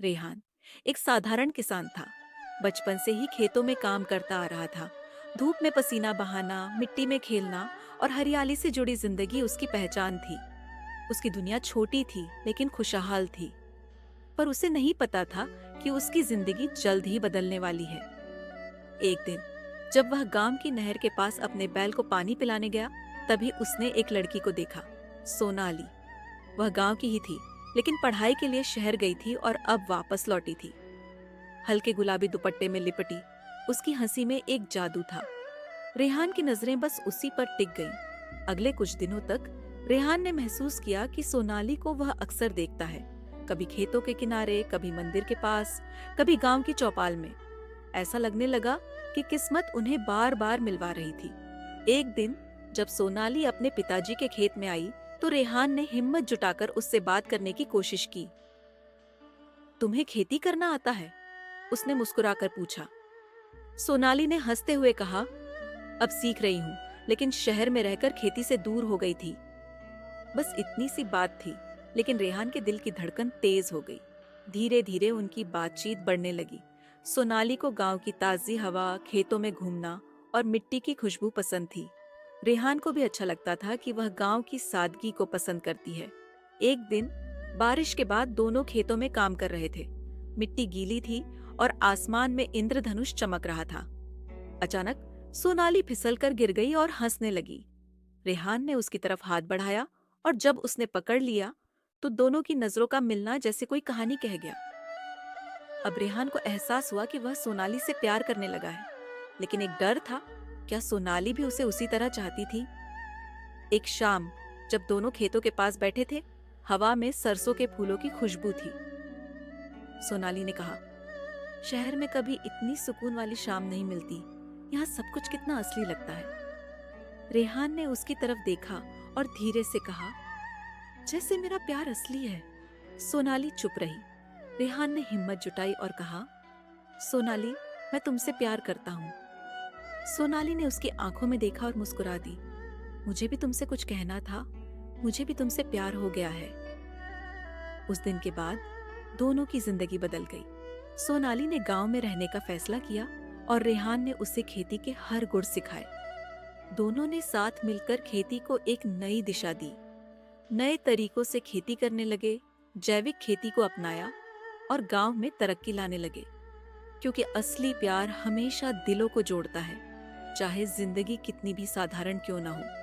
रेहान एक साधारण किसान था। बचपन से ही खेतों में काम करता आ रहा था। धूप में पसीना बहाना, मिट्टी में खेलना और हरियाली से जुड़ी जिंदगी उसकी पहचान थी। उसकी दुनिया छोटी थी लेकिन खुशहाल थी। पर उसे नहीं पता था कि उसकी जिंदगी जल्द ही बदलने वाली है। एक दिन जब वह गांव की नहर के पास अपने बैल को पानी पिलाने गया, तभी उसने एक लड़की को देखा, सोनाली। वह गांव की ही थी, लेकिन पढ़ाई के लिए शहर गई थी और अब वापस लौटी थी। हल्के गुलाबी दुपट्टे में लिपटी उसकी हंसी में एक जादू था। रेहान की नजरें बस उसी पर टिक गईं। अगले कुछ दिनों तक रेहान ने महसूस किया कि सोनाली को वह अक्सर देखता है, कभी खेतों के किनारे, कभी मंदिर के पास, कभी गांव की चौपाल में। ऐसा लगने लगा कि किस्मत उन्हें बार बार मिलवा रही थी। एक दिन जब सोनाली अपने पिताजी के खेत में आई, तो रेहान ने हिम्मत जुटाकर उससे बात करने की कोशिश की। तुम्हें खेती करना आता है? उसने मुस्कुराकर पूछा। सोनाली ने हंसते हुए कहा, अब सीख रही हूँ, लेकिन शहर में रहकर खेती से दूर हो गई थी। बस इतनी सी बात थी, लेकिन रेहान के दिल की धड़कन तेज हो गई। धीरे धीरे उनकी बातचीत बढ़ने लगी। सोनाली को गांव की ताजी हवा, खेतों में घूमना और मिट्टी की खुशबू पसंद थी। रेहान को भी अच्छा लगता था कि वह गांव की सादगी को पसंद करती है। एक दिन बारिश के बाद दोनों खेतों में काम कर रहे थे। मिट्टी गीली थी और आसमान में इंद्रधनुष चमक रहा था। अचानक सोनाली फिसलकर गिर गई और हंसने लगी। रेहान ने उसकी तरफ हाथ बढ़ाया और जब उसने पकड़ लिया, तो दोनों की नजरों का मिलना जैसे कोई कहानी कह गया। अब रेहान को एहसास हुआ कि वह सोनाली से प्यार करने लगा है, लेकिन एक डर था, क्या सोनाली भी उसे उसी तरह चाहती थी? एक शाम जब दोनों खेतों के पास बैठे थे, हवा में सरसों के फूलों की खुशबू थी। सोनाली ने कहा, शहर में कभी इतनी सुकून वाली शाम नहीं मिलती। यहाँ सब कुछ कितना असली लगता है। रेहान ने उसकी तरफ देखा और धीरे से कहा, जैसे मेरा प्यार असली है। सोनाली चुप रही। रेहान ने हिम्मत जुटाई और कहा, सोनाली, मैं तुमसे प्यार करता हूँ। सोनाली ने उसकी आंखों में देखा और मुस्कुरा दी। मुझे भी तुमसे कुछ कहना था। मुझे भी तुमसे प्यार हो गया है। उस दिन के बाद दोनों की जिंदगी बदल गई। सोनाली ने गांव में रहने का फैसला किया और रेहान ने उसे खेती के हर गुण सिखाए। दोनों ने साथ मिलकर खेती को एक नई दिशा दी। नए तरीकों से खेती करने लगे, जैविक खेती को अपनाया और गांव में तरक्की लाने लगे। क्योंकि असली प्यार हमेशा दिलों को जोड़ता है, चाहे जिंदगी कितनी भी साधारण क्यों ना हो।